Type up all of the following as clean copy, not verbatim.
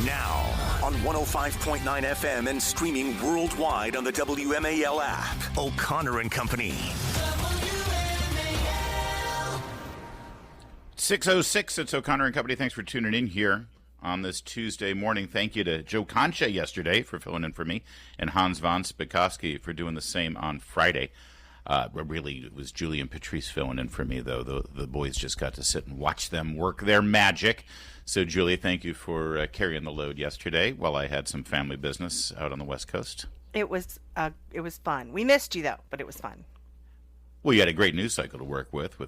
Now, on 105.9 FM and streaming worldwide on the WMAL app. O'Connor and Company. 6:06, it's O'Connor and Company. Thanks for tuning in here on this Tuesday morning. Thank you to Joe Concha yesterday for filling in for me, and Hans von Spikoski for doing the same on Friday. Really, it was Julie and Patrice filling in for me, though. The boys just got to sit and watch them work their magic. So, Julie, thank you for carrying the load yesterday while I had some family business out on the West Coast. It was fun. We missed you, though, but it was fun. Well, you had a great news cycle to work with the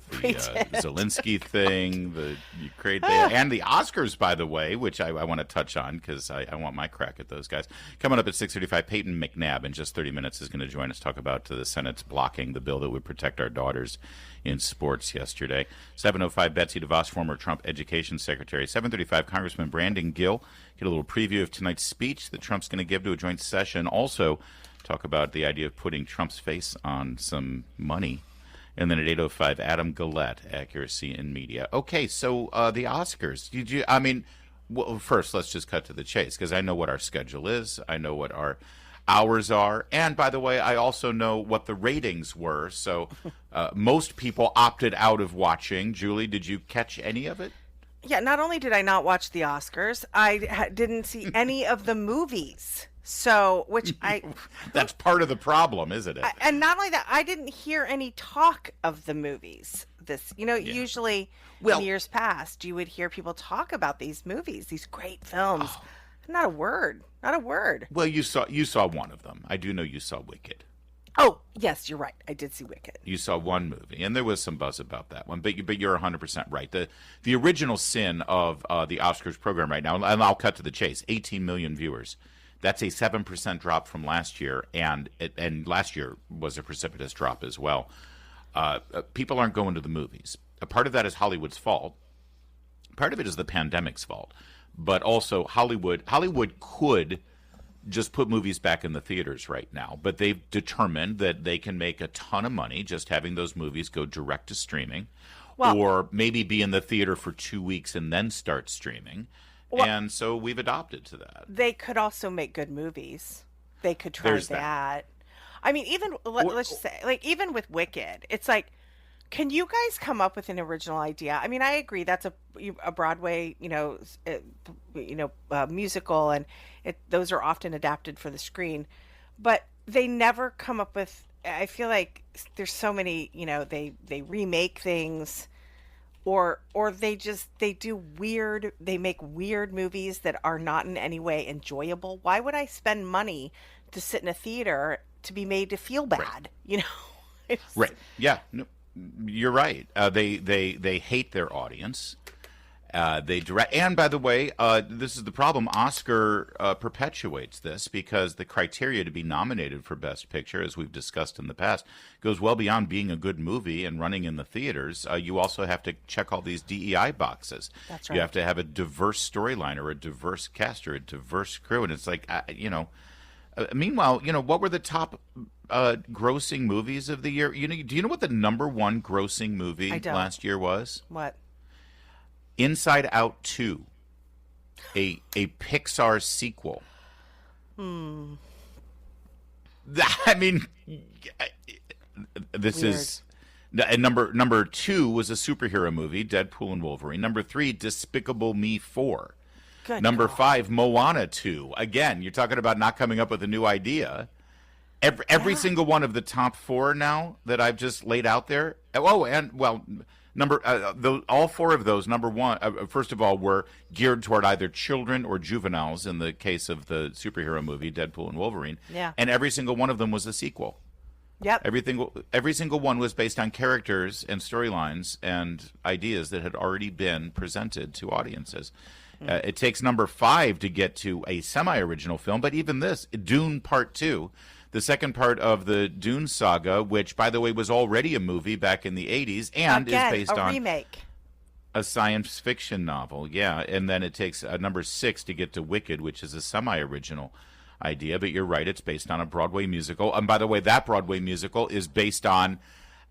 Zelensky thing, the Ukraine thing, and the Oscars, by the way, which I want to touch on because I want my crack at those guys. Coming up at 6:35, Payton Mcnabb in just 30 minutes is going to join us, talk about the Senate's blocking the bill that would protect our daughters in sports yesterday. 7:05, Betsy DeVos, former Trump education secretary. 7:35, Congressman Brandon Gill. Get a little preview of tonight's speech that Trump's going to give to a joint session. Also, talk about the idea of putting Trump's face on some money. And then at 8:05, Adam Gillette, Accuracy in Media. Okay, so the Oscars. First, let's just cut to the chase, because I know what our schedule is. I know what our hours are. And, by the way, I also know what the ratings were. So most people opted out of watching. Julie, did you catch any of it? Yeah, not only did I not watch the Oscars, I didn't see any of the movies. So, That's part of the problem, isn't it? And not only that, I didn't hear any talk of the movies. Usually in years past, you would hear people talk about these movies, these great films. Oh. Not a word. Well, you saw one of them. I do know you saw Wicked. Oh, yes, you're right. I did see Wicked. You saw one movie, and there was some buzz about that one. But you're 100% right. The original sin of the Oscars program right now, and I'll cut to the chase, 18 million viewers. That's a 7% drop from last year, and last year was a precipitous drop as well. People aren't going to the movies. A part of that is Hollywood's fault. Part of it is the pandemic's fault. But also Hollywood could just put movies back in the theaters right now, but they've determined that they can make a ton of money just having those movies go direct to streaming, or maybe be in the theater for 2 weeks and then start streaming. Well, and so we've adopted to that. They could also make good movies. They could try that. I mean, let's just say, even with Wicked, it's like, can you guys come up with an original idea? I mean, I agree that's a Broadway, musical, and those are often adapted for the screen, but they never come up with. I feel like there's so many, they remake things. Or they make weird movies that are not in any way enjoyable. Why would I spend money to sit in a theater to be made to feel bad? Right. Right. Yeah. No, you're right. They hate their audience. And by the way, this is the problem. Oscar perpetuates this because the criteria to be nominated for Best Picture, as we've discussed in the past, goes well beyond being a good movie and running in the theaters. You also have to check all these DEI boxes. That's right. You have to have a diverse storyline or a diverse cast or a diverse crew. And it's like, meanwhile, what were the top grossing movies of the year? Do you know what the number one grossing movie last year was? What? Inside Out 2, a Pixar sequel. I mean, this Weird. Is and number 2 was a superhero movie, Deadpool and Wolverine. Number 3, Despicable Me 4. Good number God. 5, Moana 2. Again, you're talking about not coming up with a new idea. Every single one of the top 4 now that I've just laid out there. All 4 of those, number 1, first of all, were geared toward either children or juveniles in the case of the superhero movie, Deadpool and Wolverine. Yeah. And every single one of them was a sequel. Yep. Every single one was based on characters and storylines and ideas that had already been presented to audiences. It takes number 5 to get to a semi-original film, but even this, Dune Part 2, the second part of the Dune saga, which, by the way, was already a movie back in the 80s and is based on remake. A science fiction novel. Yeah, and then it takes number 6 to get to Wicked, which is a semi-original idea. But you're right, it's based on a Broadway musical. And by the way, that Broadway musical is based on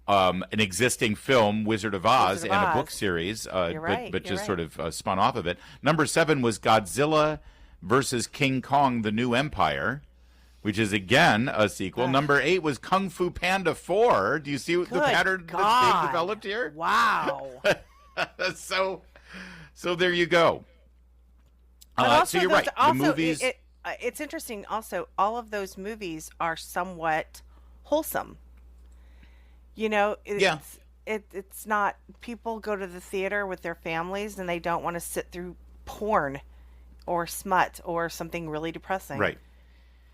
an existing film, Wizard of Oz, and a book series, but just sort of spun off of it. Number 7 was Godzilla versus King Kong: The New Empire, which is again a sequel. Number 8 was Kung Fu Panda 4. Do you see the pattern that's being developed here? Wow. So there you go. So you're right. The movies. It's interesting. Also, all of those movies are somewhat wholesome. You know, it's not. People go to the theater with their families and they don't want to sit through porn or smut or something really depressing. Right.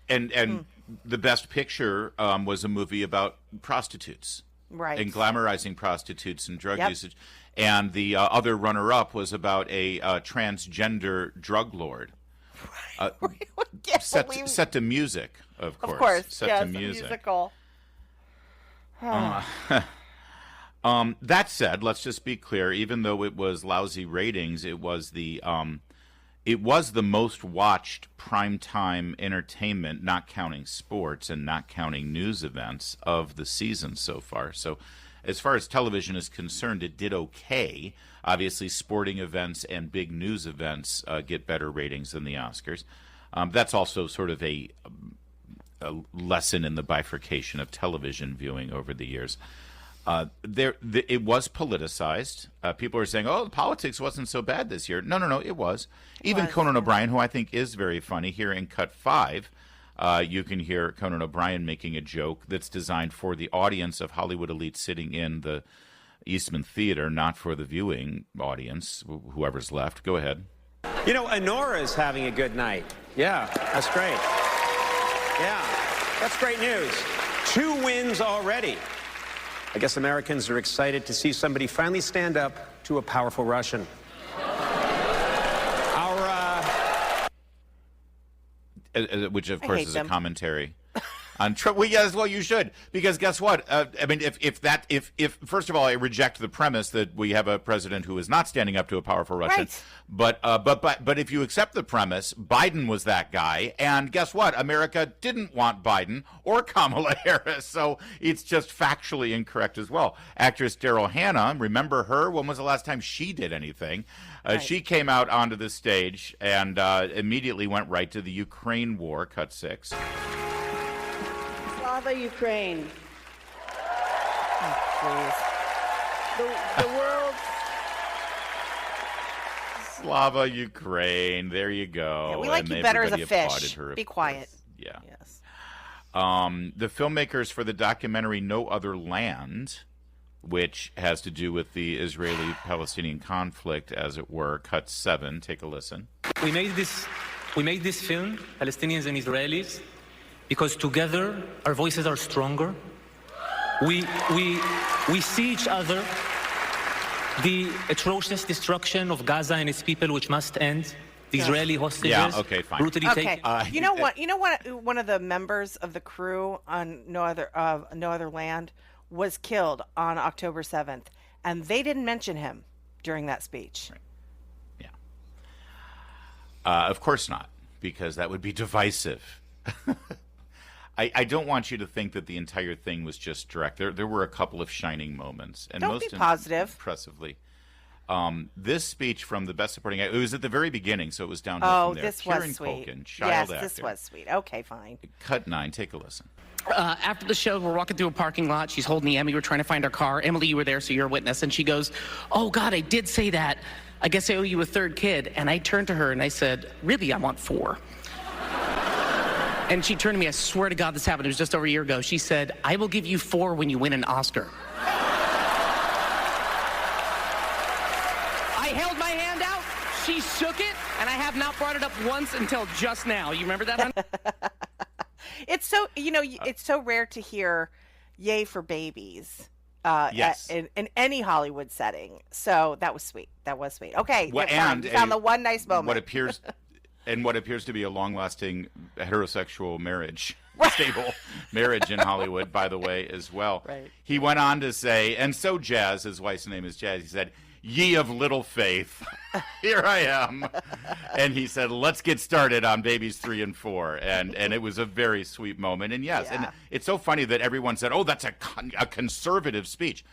And the Best Picture was a movie about prostitutes. Right. And glamorizing prostitutes and drug usage. And the other runner-up was about a transgender drug lord. Set to music, of course. Of course, set to music. Musical. That said, let's just be clear. Even though it was lousy ratings, it was the most watched primetime entertainment, not counting sports and not counting news events, of the season so far. So as far as television is concerned, it did okay. Obviously, sporting events and big news events get better ratings than the Oscars. That's also sort of a lesson in the bifurcation of television viewing over the years. It was politicized. People are saying, "Oh, politics wasn't so bad this year." No, it was. Even Conan O'Brien, who I think is very funny, here in Cut 5, you can hear Conan O'Brien making a joke that's designed for the audience of Hollywood elites sitting in the Eastman Theater, not for the viewing audience, whoever's left. Go ahead. You know, Honora's having a good night. Yeah, that's great. Yeah, that's great news. 2 wins already. I guess Americans are excited to see somebody finally stand up to a powerful Russian. Which, of course, is a commentary on Trump. Well, yes, well, you should, because guess what? I mean, if first of all, I reject the premise that we have a president who is not standing up to a powerful Russian. Right. But if you accept the premise, Biden was that guy, and guess what? America didn't want Biden or Kamala Harris, so it's just factually incorrect as well. Actress Daryl Hannah, remember her? When was the last time she did anything? Right. She came out onto the stage and immediately went right to the Ukraine war, Cut 6. Slava Ukraine. Oh, The world's... Slava Ukraine. There you go. Yeah, we like you better as a fish. Be quiet. Yeah. Yes. The filmmakers for the documentary No Other Land, which has to do with the Israeli-Palestinian conflict, as it were, Cut 7. Take a listen. We made this film, Palestinians and Israelis, because together our voices are stronger. We see each other. The atrocious destruction of Gaza and its people, which must end. The Israeli hostages brutally taken. You know what? One of the members of the crew on No Other Land was killed on October 7th, and they didn't mention him during that speech. Right. Yeah. Of course not, because that would be divisive. I don't want you to think that the entire thing was just direct. There were a couple of shining moments, and Don't most be positive. Impressively, this speech from the Best Supporting Actor, it was at the very beginning, so it was downhill from there. This Kieran was sweet. Culkin, child yes, actor. this was sweet. Okay, fine. Cut 9. Take a listen. After the show, we're walking through a parking lot. She's holding the Emmy. We're trying to find our car. Emily, you were there, so you're a witness. And she goes, "Oh, God, I did say that. I guess I owe you a 3rd kid." And I turned to her and I said, "Really, I want 4. And she turned to me. I swear to God this happened. It was just over a year ago. She said, "I will give you 4 when you win an Oscar." I held my hand out. She shook it. And I have not brought it up once until just now. You remember that, hon? It's so, it's so rare to hear "yay for babies" Yes. in any Hollywood setting. So that was sweet. Okay, Well, you found the one nice moment. What appears to be a long-lasting heterosexual marriage, stable marriage in Hollywood, by the way, as well. Right. He went on to say, and so Jazz, his wife's name is Jazz, he said, "Ye of little faith, here I am." And he said, "Let's get started on babies 3 and 4." And it was a very sweet moment. And yes, and it's so funny that everyone said, "Oh, that's a conservative speech."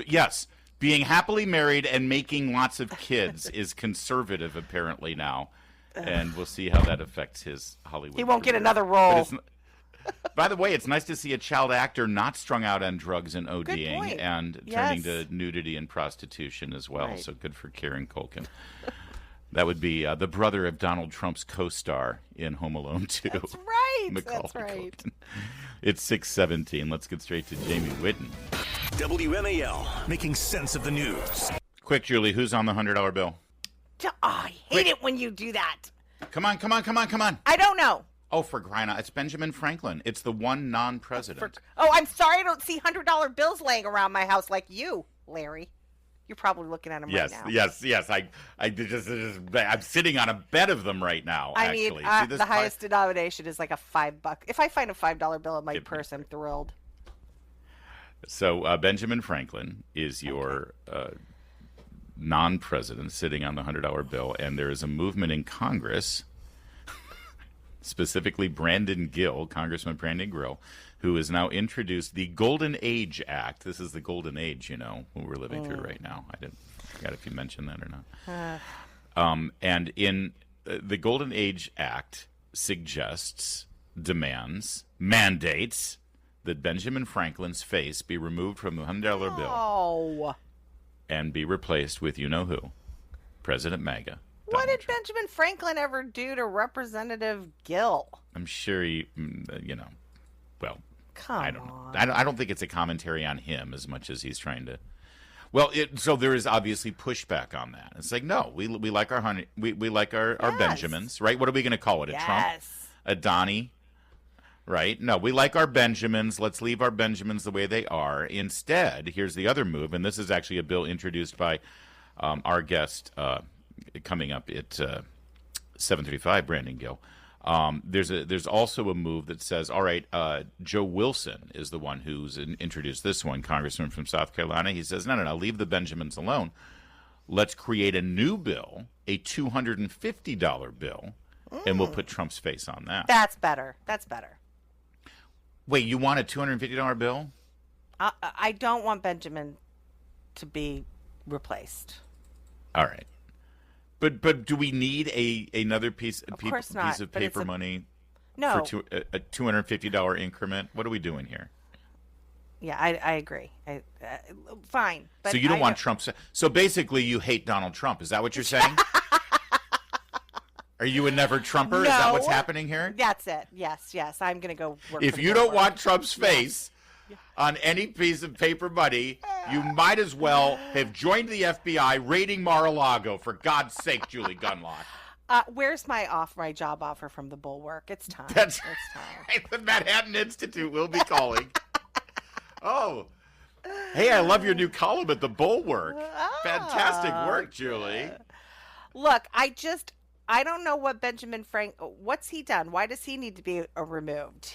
Yes, being happily married and making lots of kids is conservative apparently now. and we'll see how that affects his Hollywood. He won't get career. another role. By the way, it's nice to see a child actor not strung out on drugs and point. ODing and turning to nudity and prostitution as well. Right. So good for Kieran Culkin. That would be the brother of Donald Trump's co-star in Home Alone 2. That's right. Macaulay That's right. Culkin. It's 6:17. Let's get straight to Jamie Whitten. WMAL, making sense of the news. Quick, Julie, who's on the $100 bill? I hate it when you do that. Come on. I don't know. Oh, for crying out. It's Benjamin Franklin. It's the one non-president. I'm sorry I don't see $100 bills laying around my house like you, Larry. You're probably looking at them right now. Yes. I'm sitting on a bed of them right now, actually. I mean, the highest denomination is like a $5. If I find a $5 bill in my purse, I'm thrilled. So Benjamin Franklin is your non-president sitting on the $100 bill, and there is a movement in Congress, specifically Congressman Brandon Gill, who has now introduced the Golden Age Act. This is the Golden Age, what we're living through right now. I forgot if you mentioned that or not. And in the Golden Age Act suggests, demands, mandates that Benjamin Franklin's face be removed from the $100 bill and be replaced with you-know-who, President MAGA. What did Benjamin Franklin ever do to Representative Gill? I'm sure he, well, Come I don't know. on. I don't think it's a commentary on him as much as he's trying to. Well, so there is obviously pushback on that. It's like, no, we like our we like our Benjamins, right? What are we going to call it? A Trump? A Donnie? Right? No, we like our Benjamins. Let's leave our Benjamins the way they are. Instead, here's the other move, and this is actually a bill introduced by our guest coming up at 7:35, Brandon Gill. There's also a move that says, all right, Joe Wilson is the one who's introduced this one, congressman from South Carolina. He says, no, leave the Benjamins alone. Let's create a new bill, a $250 bill, and we'll put Trump's face on that. That's better. Wait, you want a $250 bill? I don't want Benjamin to be replaced. All right. But do we need another piece of paper money No. for a $250 increment? What are we doing here? Yeah, I agree. Fine. But so you don't want Trump. So basically you hate Donald Trump. Is that what you're saying? Are you a never Trumper? No. Is that what's happening here? That's it. Yes. I'm going to go work If for you the don't Lord. want Trump's face on any piece of paper money, you might as well have joined the FBI raiding Mar-a-Lago, for God's sake, Julie Gunlock. Where's my job offer from the Bulwark? It's time. That's It's time. right. The Manhattan Institute will be calling. Oh. Hey, I love your new column at the Bulwark. Fantastic work, Julie. Look, I don't know what what's he done? Why does he need to be removed?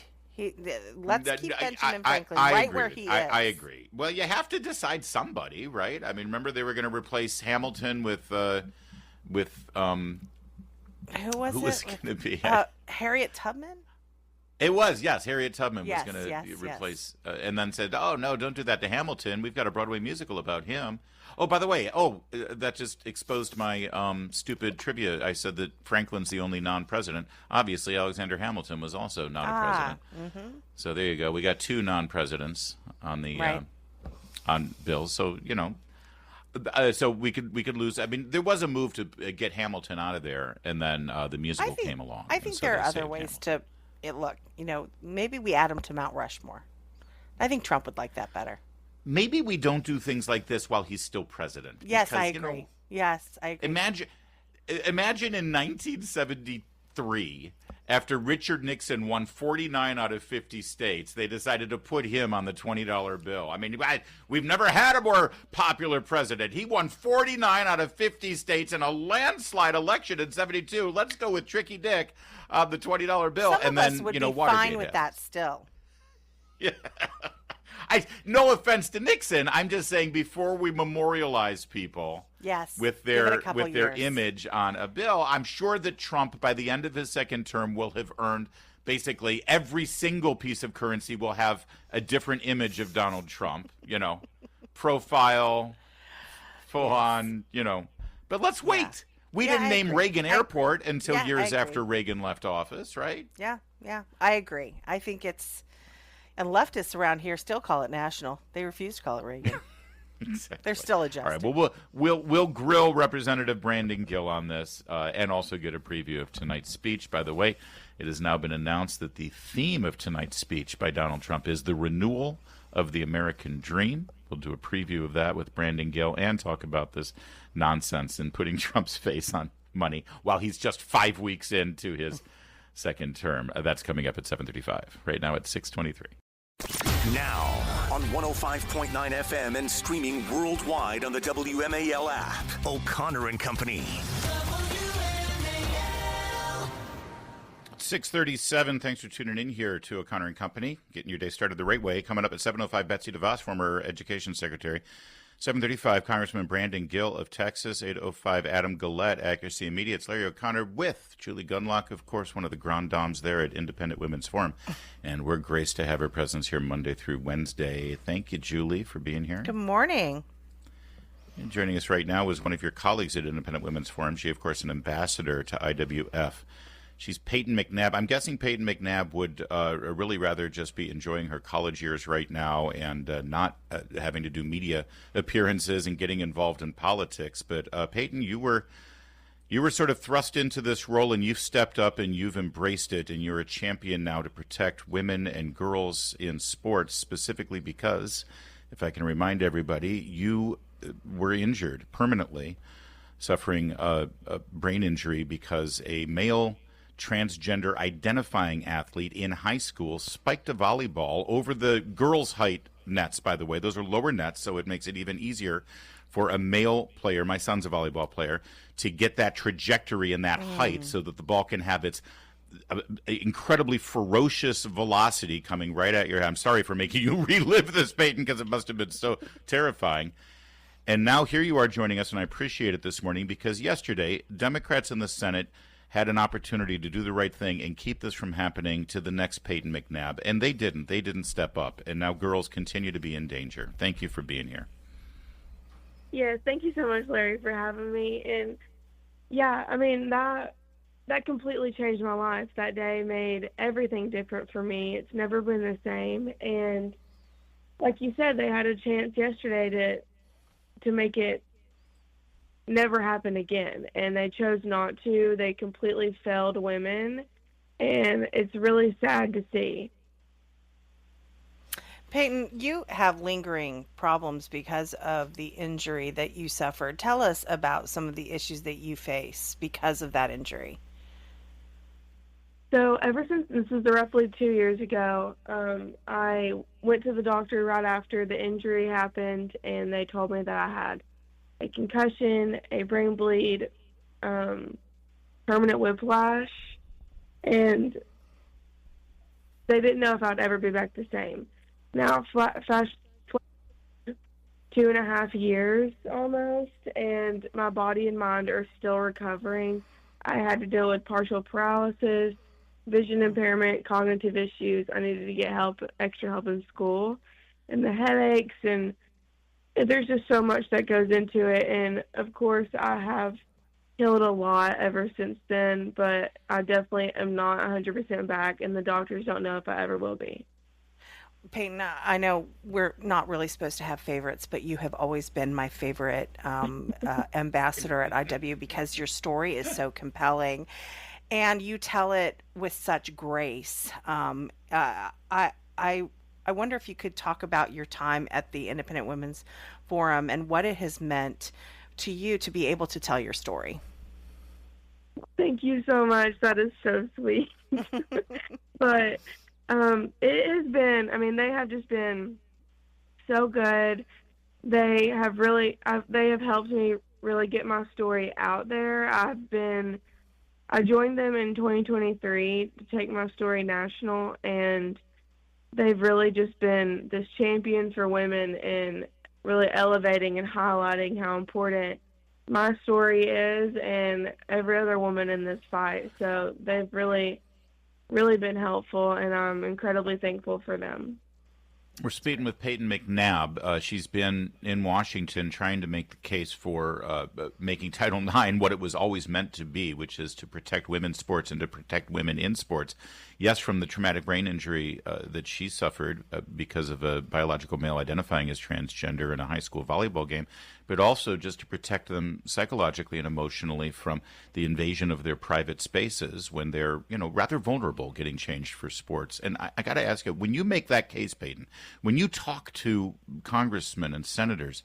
Let's keep Benjamin Franklin right where he is. I agree. Well, you have to decide somebody, right? I mean, remember they were going to replace Hamilton with Who was it going to be? Harriet Tubman? It was, yes. Harriet Tubman Yes, was going to yes. replace, and then said, "Oh no, don't do that to Hamilton. We've got a Broadway musical about him." Oh, by the way, that just exposed my stupid trivia. I said that Franklin's the only non-president. Obviously, Alexander Hamilton was also not a president. Mm-hmm. So there you go. We got two non-presidents on the on bills. So so we could lose. I mean, there was a move to get Hamilton out of there, and then the musical came along. I think there are other ways to look. Maybe we add him to Mount Rushmore. I think Trump would like that better. Maybe we don't do things like this while he's still president. Yes, because, I agree. Yes, I agree. Imagine in 1973, after Richard Nixon won 49 out of 50 states, they decided to put him on the $20 bill. I mean, we've never had a more popular president. He won 49 out of 50 states in a landslide election in 72. Let's go with Tricky Dick on the $20 bill. Some and of then, us would be Watergate fine with that still. Yeah. No offense to Nixon. I'm just saying before we memorialize people with their image on a bill, I'm sure that Trump, by the end of his second term, will have earned basically every single piece of currency will have a different image of Donald Trump, profile, full on, But let's wait. We Yeah, didn't I name agree. Reagan I Airport agree. until Yeah, I years agree. after Reagan left office, right? Yeah, I agree. I think it's, and leftists around here still call it national. They refuse to call it Reagan. Exactly. They're still All right. adjusting. Well, we'll grill Representative Brandon Gill on this, and also get a preview of tonight's speech. By the way, it has now been announced that the theme of tonight's speech by Donald Trump is the renewal of the American dream. We'll do a preview of that with Brandon Gill and talk about this nonsense and putting Trump's face on money while he's just 5 weeks into his second term. That's coming up at 7:35. Right now at 6:23. Now on 105.9 FM and streaming worldwide on the WMAL app. O'Connor and Company. 6:37. Thanks for tuning in here to O'Connor and Company. Getting your day started the right way. Coming up at 7:05, Betsy DeVos, former education secretary. 7:35, Congressman Brandon Gill of Texas. 8:05, Adam Gillette, Accuracy and Media. It's Larry O'Connor with Julie Gunlock, of course, one of the grand dames there at Independent Women's Forum. And we're graced to have her presence here Monday through Wednesday. Thank you, Julie, for being here. Good morning. And joining us right now is one of your colleagues at Independent Women's Forum. She, of course, an ambassador to IWF. She's Payton Mcnabb. I'm guessing Payton Mcnabb would really rather just be enjoying her college years right now and not having to do media appearances and getting involved in politics. But Payton, you were sort of thrust into this role, and you've stepped up and you've embraced it, and you're a champion now to protect women and girls in sports, specifically because, if I can remind everybody, you were injured permanently, suffering a brain injury because a male transgender identifying athlete in high school spiked a volleyball over the girls' height nets, by the way. Those are lower nets, so it makes it even easier for a male player, my son's a volleyball player, to get that trajectory and that height so that the ball can have its incredibly ferocious velocity coming right at your head. I'm sorry for making you relive this, Payton, because it must have been so terrifying. And now here you are joining us, and I appreciate it this morning because yesterday, Democrats in the Senate had an opportunity to do the right thing and keep this from happening to the next Payton Mcnabb. And they didn't. They didn't step up. And now girls continue to be in danger. Thank you for being here. Yes, thank you so much, Larry, for having me. And yeah, I mean, that completely changed my life. That day made everything different for me. It's never been the same. And like you said, they had a chance yesterday to make it never happen again, and they chose not to. They completely failed women, and it's really sad to see. Payton, you have lingering problems because of the injury that you suffered. Tell us about some of the issues that you face because of that injury. So ever since, this is roughly 2 years ago, I went to the doctor right after the injury happened, and they told me that I had a concussion, a brain bleed, permanent whiplash, and they didn't know if I'd ever be back the same. Now, fast 2.5 years almost, and my body and mind are still recovering. I had to deal with partial paralysis, vision impairment, cognitive issues. I needed to get extra help in school, and the headaches, and there's just so much that goes into it. And of course, I have healed a lot ever since then, but I definitely am not 100% back, and the doctors don't know if I ever will be. Payton, I know we're not really supposed to have favorites, but you have always been my favorite ambassador at IW because your story is so compelling and you tell it with such grace. I wonder if you could talk about your time at the Independent Women's Forum and what it has meant to you to be able to tell your story. Thank you so much. That is so sweet. But it has been, I mean, they have just been so good. They have helped me really get my story out there. I joined them in 2023 to take my story national, and they've really just been this champion for women and really elevating and highlighting how important my story is and every other woman in this fight. So they've really been helpful, and I'm incredibly thankful for them. We're speaking with Payton Mcnabb. She's been in Washington trying to make the case for making Title IX what it was always meant to be, which is to protect women's sports and to protect women in sports. Yes, from the traumatic brain injury that she suffered because of a biological male identifying as transgender in a high school volleyball game, but also just to protect them psychologically and emotionally from the invasion of their private spaces when they're, rather vulnerable getting changed for sports. And I got to ask you, when you make that case, Payton, when you talk to congressmen and senators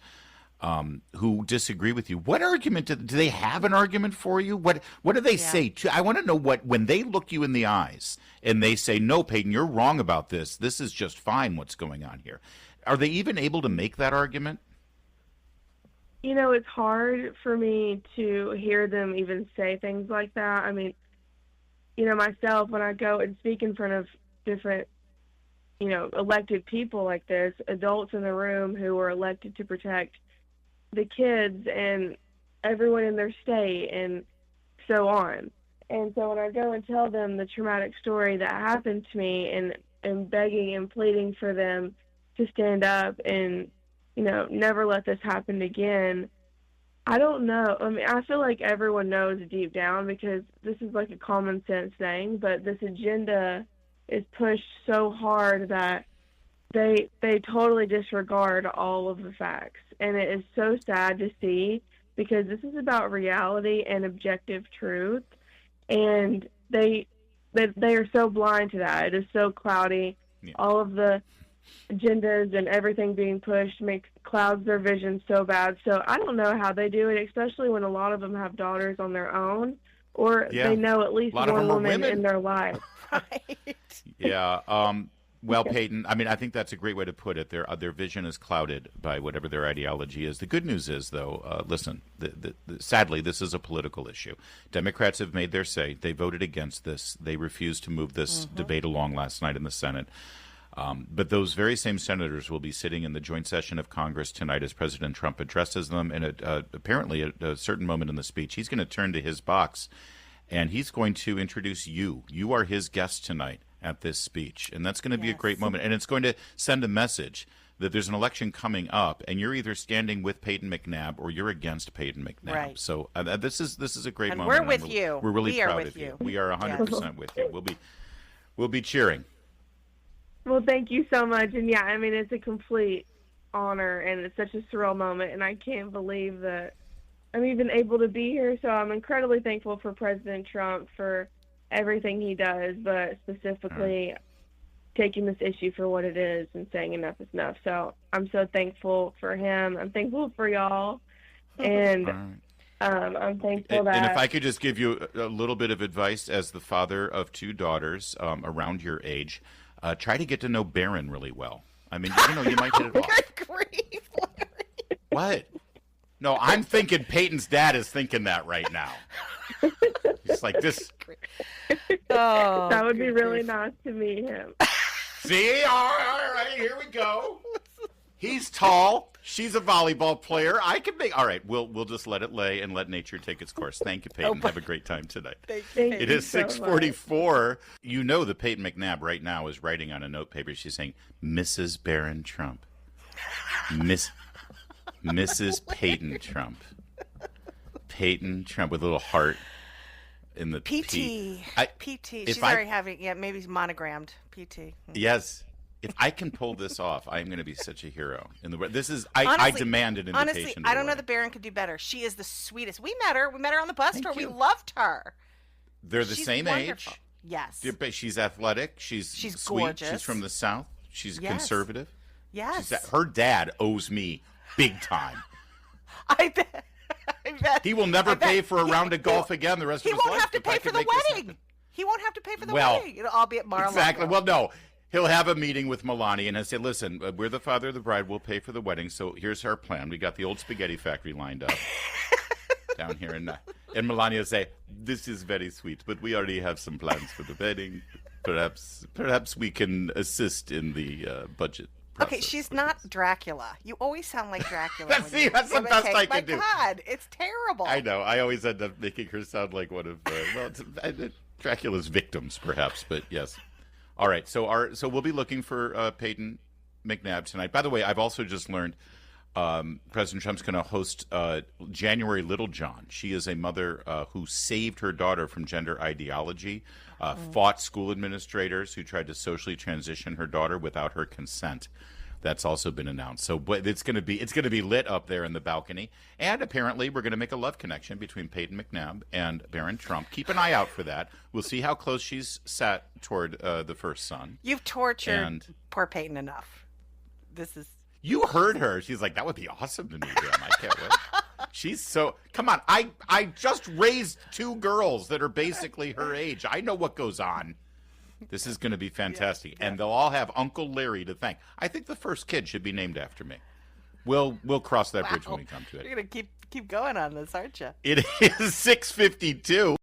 who disagree with you, what argument do they have? An argument for you? What do they say? I want to know when they look you in the eyes and they say, no, Payton, you're wrong about this. This is just fine what's going on here. Are they even able to make that argument? It's hard for me to hear them even say things like that. I mean, myself, when I go and speak in front of different, elected people like this, adults in the room who are elected to protect the kids and everyone in their state and so on. And so when I go and tell them the traumatic story that happened to me and begging and pleading for them to stand up and, never let this happen again, I don't know. I mean, I feel like everyone knows deep down because this is like a common sense thing, but this agenda is pushed so hard that they totally disregard all of the facts. And it is so sad to see because this is about reality and objective truth. And they are so blind to that. It is so cloudy. Yeah. All of the agendas and everything being pushed clouds their vision so bad. So I don't know how they do it, especially when a lot of them have daughters on their own or they know at least one woman in their life. Right. Yeah. Well, Payton, I mean, I think that's a great way to put it. Their vision is clouded by whatever their ideology is. The good news is, though, listen, sadly, this is a political issue. Democrats have made their say. They voted against this. They refused to move this debate along last night in the Senate. But those very same senators will be sitting in the joint session of Congress tonight as President Trump addresses them. And apparently at a certain moment in the speech, he's going to turn to his box and he's going to introduce you. You are his guest tonight at this speech. And that's going to be a great moment. And it's going to send a message that there's an election coming up and you're either standing with Payton Mcnabb or you're against Payton Mcnabb. Right. So this is a great and moment. We're with you. We're really proud of you. We are 100% with you. We'll be cheering. Well, thank you so much. And yeah, I mean, it's a complete honor and it's such a surreal moment. And I can't believe that I'm even able to be here. So I'm incredibly thankful for President Trump for everything he does, but specifically taking this issue for what it is and saying enough is enough. So I'm so thankful for him. I'm thankful for y'all. And I'm thankful that... And if I could just give you a little bit of advice as the father of two daughters around your age, try to get to know Barron really well. I mean, you might hit it off. Good grief, Larry. What? No, I'm thinking Peyton's dad is thinking that right now. It's like this. Oh, that would be really nice to meet him. See? All right, here we go. He's tall. She's a volleyball player. I can make. All right, we'll just let it lay and let nature take its course. Thank you, Payton. Have a great time tonight. Thank it is 6:44. You know that Payton Mcnabb right now is writing on a note paper. She's saying, "Mrs. Barron Trump, Mrs. Payton Trump, Payton Trump with a little heart in the PT. PT. She's already having maybe monogrammed PT. Yes. If I can pull this off, I'm going to be such a hero. This is I demand an invitation. Honestly, I don't know that Barron could do better. She is the sweetest. We met her on the bus tour. We loved her. They're the same wonderful. age. Yes. She's athletic. She's sweet. Gorgeous. She's from the South. She's conservative. Yes. Her dad owes me big time. I bet. He will never pay for a round of golf again the rest of his life. He won't have to pay for the wedding. He won't have to pay for the wedding. It'll all be at Mar-a-Lago. Exactly. Well, no. He'll have a meeting with Melania and he'll say, listen, we're the father of the bride. We'll pay for the wedding. So here's our plan. We got the old spaghetti factory lined up down here. And Melania will say, this is very sweet, but we already have some plans for the wedding. Perhaps we can assist in the budget process. Okay, she's not Dracula. You always sound like Dracula. That's the best I can do. My God, it's terrible. I know. I always end up making her sound like one of, Dracula's victims, perhaps, but yes. All right, so we'll be looking for Payton McNabb tonight. By the way, I've also just learned President Trump's going to host January Littlejohn. She is a mother who saved her daughter from gender ideology, fought school administrators who tried to socially transition her daughter without her consent. That's also been announced. So but it's going to be lit up there in the balcony. And apparently we're going to make a love connection between Payton Mcnabb and Barron Trump. Keep an eye out for that. We'll see how close she's sat toward the first son. You've tortured poor Payton enough. You heard her. She's like, that would be awesome to meet him. I can't wait. She's so, come on. I just raised 2 girls that are basically her age. I know what goes on. This is going to be fantastic. Yeah. And they'll all have Uncle Larry to thank. I think the first kid should be named after me. We'll cross that bridge when we come to it. You're going to keep going on this, aren't you? It is 6:52.